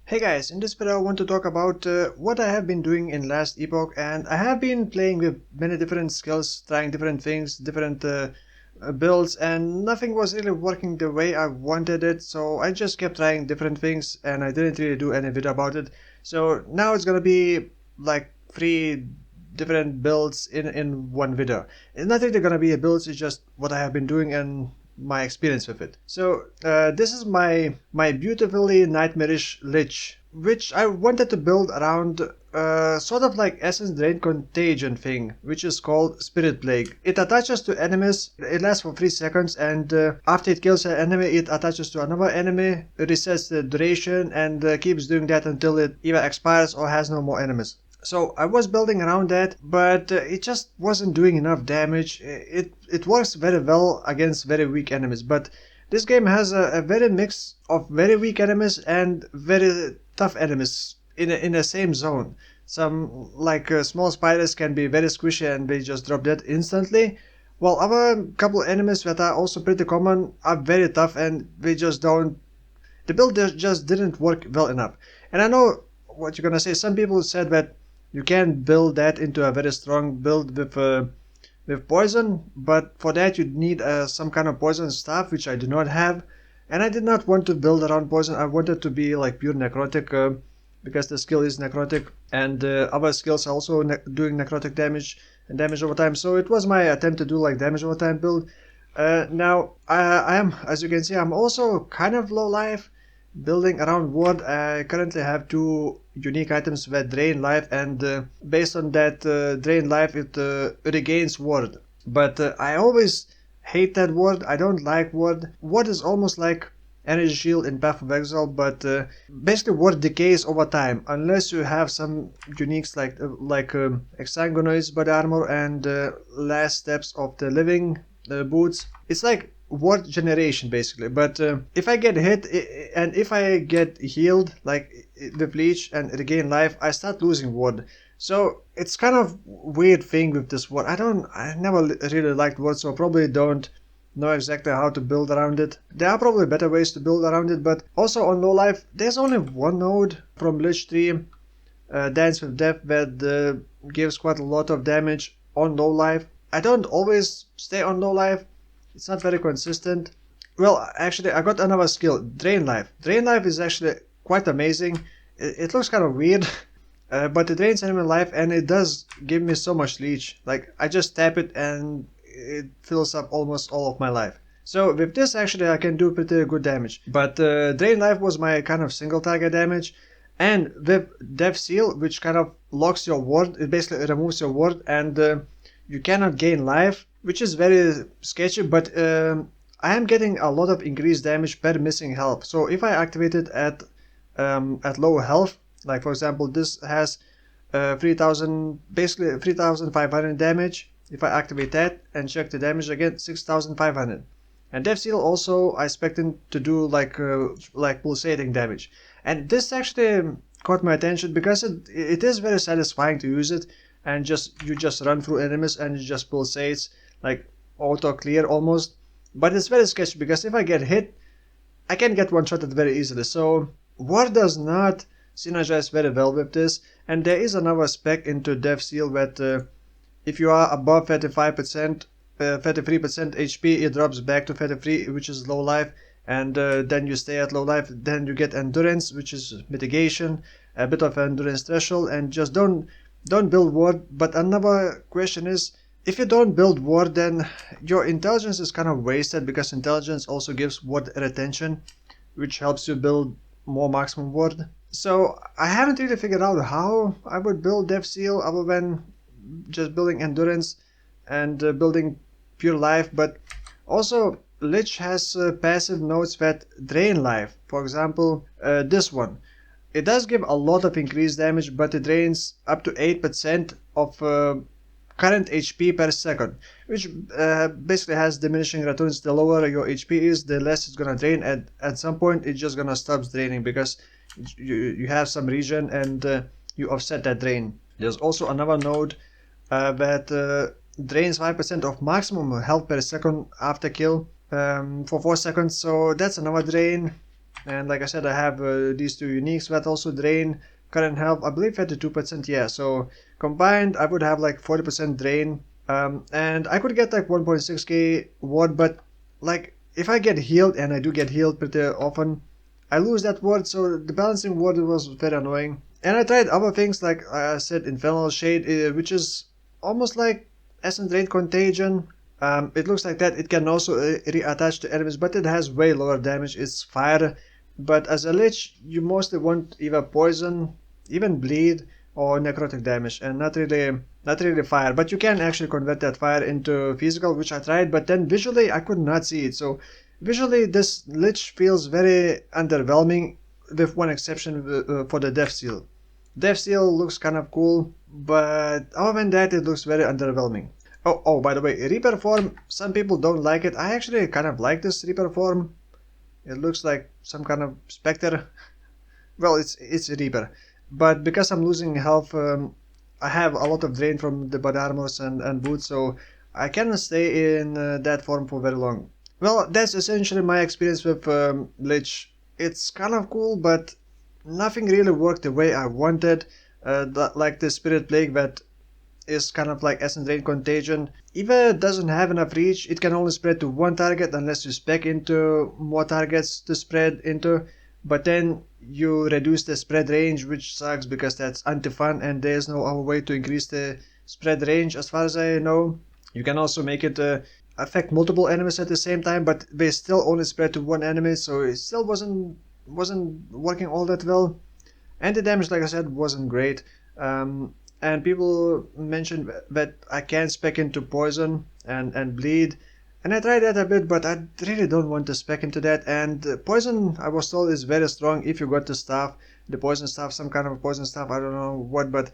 Hey guys, in this video I want to talk about what I have been doing in Last Epoch, and I have been playing with many different skills, trying different things, different builds, and nothing was really working the way I wanted it, so I just kept trying different things and I didn't really do any video about it. So now it's gonna be like 3 different builds in one video. It's not really gonna be a build, it's just what I have been doing and my experience with it. So this is my beautifully nightmarish lich, which I wanted to build around sort of like essence drain contagion thing, which is called spirit plague. It attaches to enemies, it lasts for 3 seconds, and after it kills an enemy it attaches to another enemy, resets the duration, and keeps doing that until it either expires or has no more enemies. So I was building around that, but it just wasn't doing enough damage. It works very well against very weak enemies, but this game has a very mix of very weak enemies and very tough enemies in the same zone. Some like small spiders can be very squishy and they just drop dead instantly, while other couple enemies that are also pretty common are very tough and they just don't. The build just didn't work well enough. And I know what you're gonna say. Some people said that you can build that into a very strong build with poison, but for that you need some kind of poison stuff, which I do not have, and I did not want to build around poison. I wanted to be like pure necrotic because the skill is necrotic, and other skills are also doing necrotic damage and damage over time. So it was my attempt to do like damage over time build. Now I am, as you can see, I'm also kind of low life. Building around ward, I currently have 2 unique items that drain life, and based on that drain life it regains ward. But I always hate that ward. I don't like ward. Ward is almost like energy shield in Path of Exile, but basically ward decays over time unless you have some uniques like Exsanguinoids body armor and Last Steps of the Living boots. It's like ward generation basically, but if I get hit and if I get healed like with leech and regain life, I start losing ward. So it's kind of weird thing with this ward. I never really liked ward, so I probably don't know exactly how to build around it. There are probably better ways to build around it, but also on low life there's only one node from Lich Tree, Dance with Death, that gives quite a lot of damage on low life. I don't always stay on low life. It's not very consistent. Well, actually, I got another skill, Drain Life. Drain Life is actually quite amazing. It looks kind of weird, but it drains enemy life and it does give me so much leech. Like, I just tap it and it fills up almost all of my life. So with this, actually, I can do pretty good damage. But Drain Life was my kind of single target damage. And with Death Seal, which kind of locks your ward, it basically removes your ward, and you cannot gain life, which is very sketchy, but I am getting a lot of increased damage per missing health. So if I activate it at low health, like for example this has 3000, basically 3500 damage. If I activate that and check the damage again, 6500. And Death Seal also I expect it to do like pulsating damage. And this actually caught my attention because it is very satisfying to use it, and you just run through enemies and it just pulsates like auto clear almost. But it's very sketchy because if I get hit I can get one-shotted very easily. So Ward does not synergize very well with this, and there is another spec into Death Seal that if you are above 35%, 33% HP, it drops back to 33, which is low life, and then you stay at low life. Then you get endurance, which is mitigation, a bit of endurance threshold, and just don't build ward. But another question is, if you don't build ward, then your intelligence is kind of wasted, because intelligence also gives ward retention, which helps you build more maximum ward. So I haven't really figured out how I would build Death Seal other than just building endurance and building pure life. But also Lich has passive nodes that drain life. For example, this one. It does give a lot of increased damage, but it drains up to 8% of current HP per second, which basically has diminishing returns. The lower your HP is, the less it's gonna drain. At some point it's just gonna stop draining because you have some regen and you offset that drain. There's also another node that drains 5% of maximum health per second after kill for 4 seconds, so that's another drain. And like I said, I have these two uniques that also drain current health, I believe 32%, yeah. So combined, I would have like 40% drain. And I could get like 1.6k ward, but like if I get healed, and I do get healed pretty often, I lose that ward, so the balancing ward was very annoying. And I tried other things like I said, Infernal Shade, which is almost like Essence Drain Contagion. It looks like that. It can also reattach to enemies, but it has way lower damage. It's fire. But as a lich, you mostly want either poison, even bleed, or necrotic damage, and not really fire. But you can actually convert that fire into physical, which I tried, but then visually I could not see it. So visually this lich feels very underwhelming, with one exception for the Death Seal. Death Seal looks kind of cool, but other than that it looks very underwhelming. Oh, by the way, Reaper form, some people don't like it. I actually kind of like this Reaper form. It looks like some kind of specter. Well, it's a Reaper. But because I'm losing health, I have a lot of drain from the body armors and boots, so I cannot stay in that form for very long. Well, that's essentially my experience with Lich. It's kind of cool, but nothing really worked the way I wanted. Like the Spirit Plague that is kind of like Essence Drain Contagion. Either doesn't have enough reach, it can only spread to one target unless you spec into more targets to spread into, but then you reduce the spread range, which sucks because that's anti-fun and there's no other way to increase the spread range as far as I know. You can also make it affect multiple enemies at the same time, but they still only spread to one enemy, so it still wasn't working all that well. And the damage, like I said, wasn't great. And people mentioned that I can spec into poison and bleed, and I tried that a bit, but I really don't want to spec into that. And poison, I was told, is very strong if you got the staff, the poison staff, some kind of poison staff, I don't know what, but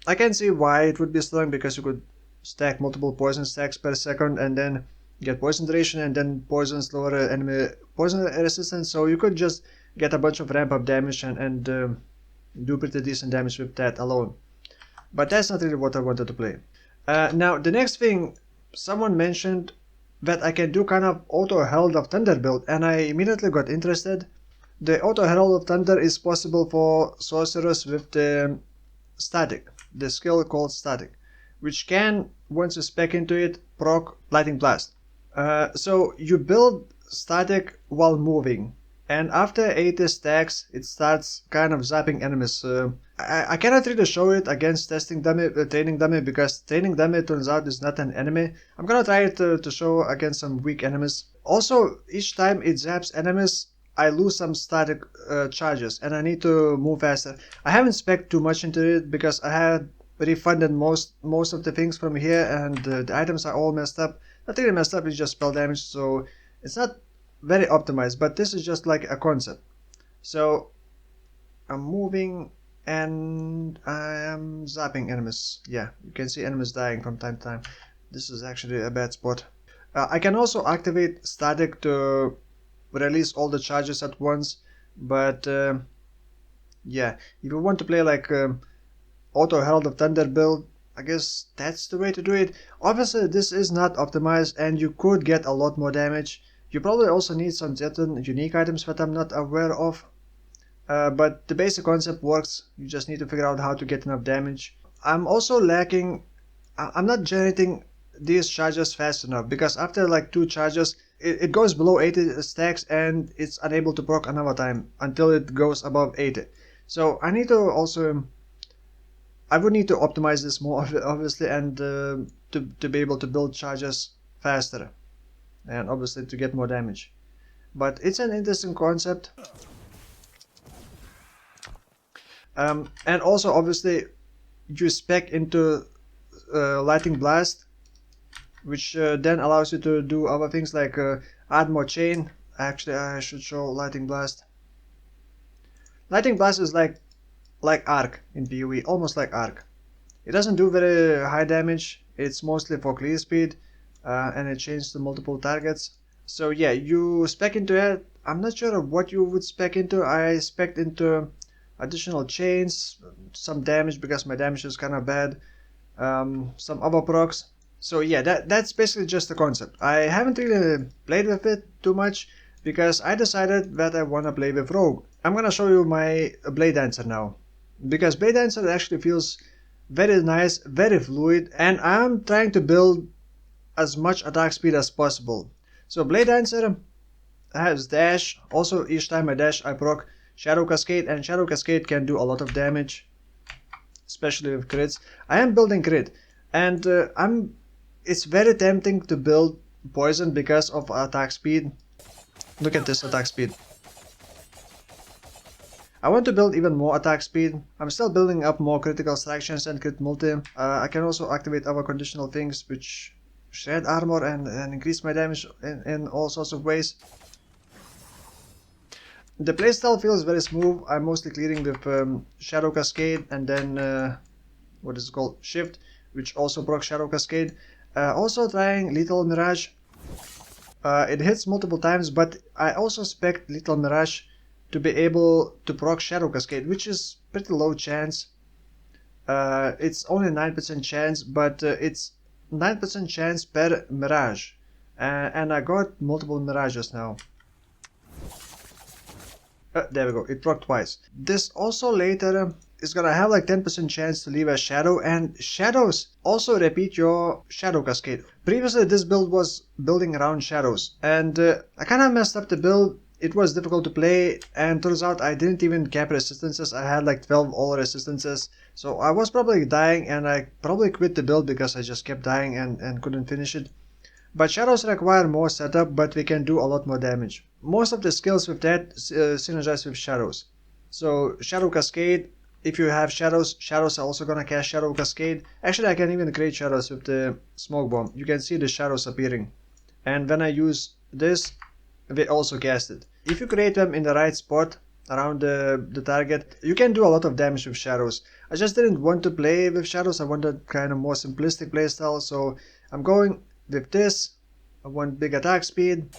I can see why it would be strong, because you could stack multiple poison stacks per second and then get poison duration and then poison slower enemy poison resistance, so you could just get a bunch of ramp up damage and do pretty decent damage with that alone. But that's not really what I wanted to play. Now, the next thing, someone mentioned that I can do kind of auto Herald of Thunder build, and I immediately got interested. The auto Herald of Thunder is possible for sorcerers with the static, the skill called static, which can, once you spec into it, proc Lightning Blast. So you build static while moving, and after 80 stacks it starts kind of zapping enemies. I cannot really show it against testing dummy, training dummy, because training dummy turns out is not an enemy. I'm gonna try it to show against some weak enemies. Also, each time it zaps enemies, I lose some static charges and I need to move faster. I haven't spec too much into it because I had refunded most of the things from here, and the items are all messed up. Not really messed up, it's just spell damage, so it's not very optimized, but this is just like a concept. So I'm moving and I am zapping enemies. Yeah, you can see enemies dying from time to time. This is actually a bad spot. I can also activate static to release all the charges at once, but yeah, if you want to play like auto Herald of Thunder build, I guess that's the way to do it. Obviously this is not optimized and you could get a lot more damage. You probably also need some certain unique items that I'm not aware of. But the basic concept works, you just need to figure out how to get enough damage. I'm also lacking, I'm not generating these charges fast enough, because after like 2 charges it goes below 80 stacks and it's unable to proc another time until it goes above 80. So I need to also, I would need to optimize this more obviously, and to be able to build charges faster and obviously to get more damage. But it's an interesting concept. And also obviously you spec into Lightning Blast, which then allows you to do other things like add more chain. Actually, I should show Lightning Blast. Lightning Blast is like Arc in PoE, almost like Arc. It doesn't do very high damage, it's mostly for clear speed, and it changes to multiple targets. So yeah, you spec into it. I'm not sure what you would spec into. I spec into additional chains, some damage because my damage is kind of bad, some other procs. So yeah, that's basically just the concept. I haven't really played with it too much because I decided that I want to play with Rogue. I'm gonna show you my Bladedancer now, because Bladedancer actually feels very nice, very fluid, and I'm trying to build as much attack speed as possible. So Bladedancer has dash. Also, each time I dash I proc Shadow Cascade, and Shadow Cascade can do a lot of damage, especially with crits. I am building crit, and it's very tempting to build poison because of attack speed. Look at this attack speed. I want to build even more attack speed. I'm still building up more critical strike chance and crit multi. I can also activate other conditional things which shred armor and increase my damage in all sorts of ways. The playstyle feels very smooth. I'm mostly clearing with Shadow Cascade and then what is it called? Shift, which also procs Shadow Cascade. Also trying Lethal Mirage. It hits multiple times, but I also expect Lethal Mirage to be able to proc Shadow Cascade, which is pretty low chance. It's only 9% chance, but it's 9% chance per Mirage. And I got multiple Mirages now. There we go, it proc twice. This also later is gonna have like 10% chance to leave a shadow, and shadows also repeat your Shadow Cascade. Previously this build was building around shadows, and I kinda messed up the build. It was difficult to play, and turns out I didn't even cap resistances. I had like 12 all resistances, so I was probably dying, and I probably quit the build because I just kept dying and couldn't finish it. But shadows require more setup, but we can do a lot more damage. Most of the skills with that synergize with shadows. So Shadow Cascade, if you have shadows, shadows are also gonna cast Shadow Cascade. Actually, I can even create shadows with the Smoke Bomb. You can see the shadows appearing. And when I use this, they also cast it. If you create them in the right spot around the target, you can do a lot of damage with shadows. I just didn't want to play with shadows. I wanted kind of more simplistic playstyle, so I'm going with this. I want big attack speed,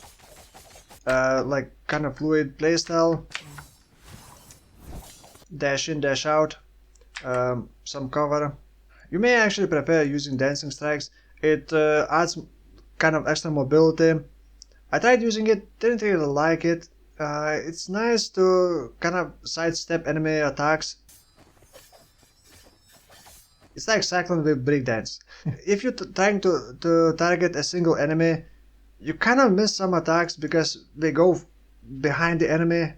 like kind of fluid playstyle, dash in, dash out, some cover. You may actually prepare using dancing strikes. It adds kind of extra mobility. I tried using it, didn't really like it. It's nice to kind of sidestep enemy attacks. It's like cycling with breakdance. If you're trying to target a single enemy, you kind of miss some attacks because they go behind the enemy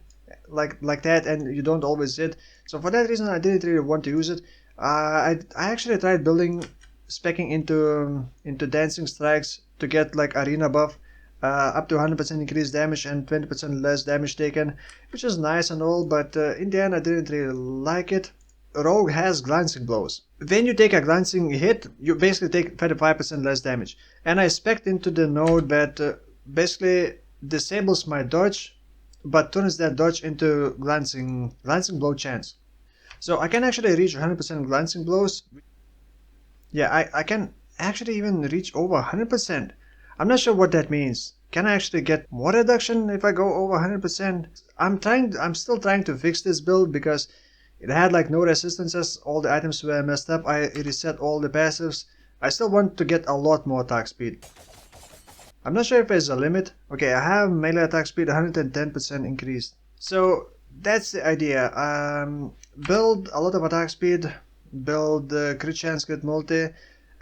like that, and you don't always hit. So for that reason, I didn't really want to use it. I actually tried building, speccing into dancing strikes to get like arena buff, up to 100% increased damage and 20% less damage taken, which is nice and all, but in the end I didn't really like it. Rogue has glancing blows. When you take a glancing hit, you basically take 35% less damage. And I spec'd into the node that basically disables my dodge, but turns that dodge into glancing blow chance. So I can actually reach 100% glancing blows. Yeah, I can actually even reach over 100%. I'm not sure what that means. Can I actually get more reduction if I go over 100%? I'm still trying to fix this build because it had like no resistances, all the items were messed up, I reset all the passives. I still want to get a lot more attack speed. I'm not sure if there's a limit. Okay, I have melee attack speed 110% increased. So that's the idea. Build a lot of attack speed, build crit chance, crit multi,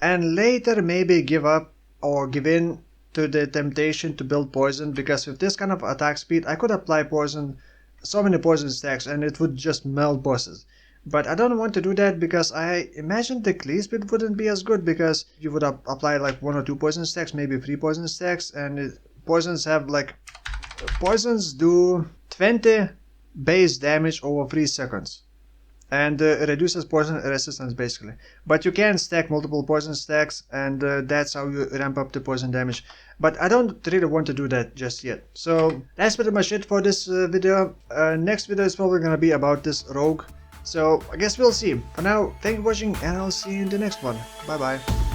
and later maybe give up or give in to the temptation to build poison, because with this kind of attack speed I could apply poison, so many poison stacks, and it would just melt bosses. But I don't want to do that because I imagine the clear speed wouldn't be as good, because you would apply like 1 or 2 poison stacks, maybe 3 poison stacks, and poisons do 20 base damage over 3 seconds. And reduces poison resistance basically. But you can stack multiple poison stacks, and that's how you ramp up the poison damage. But I don't really want to do that just yet. So that's pretty much it for this video. Next video is probably gonna be about this rogue. So I guess we'll see. For now, thank you for watching, and I'll see you in the next one. Bye bye.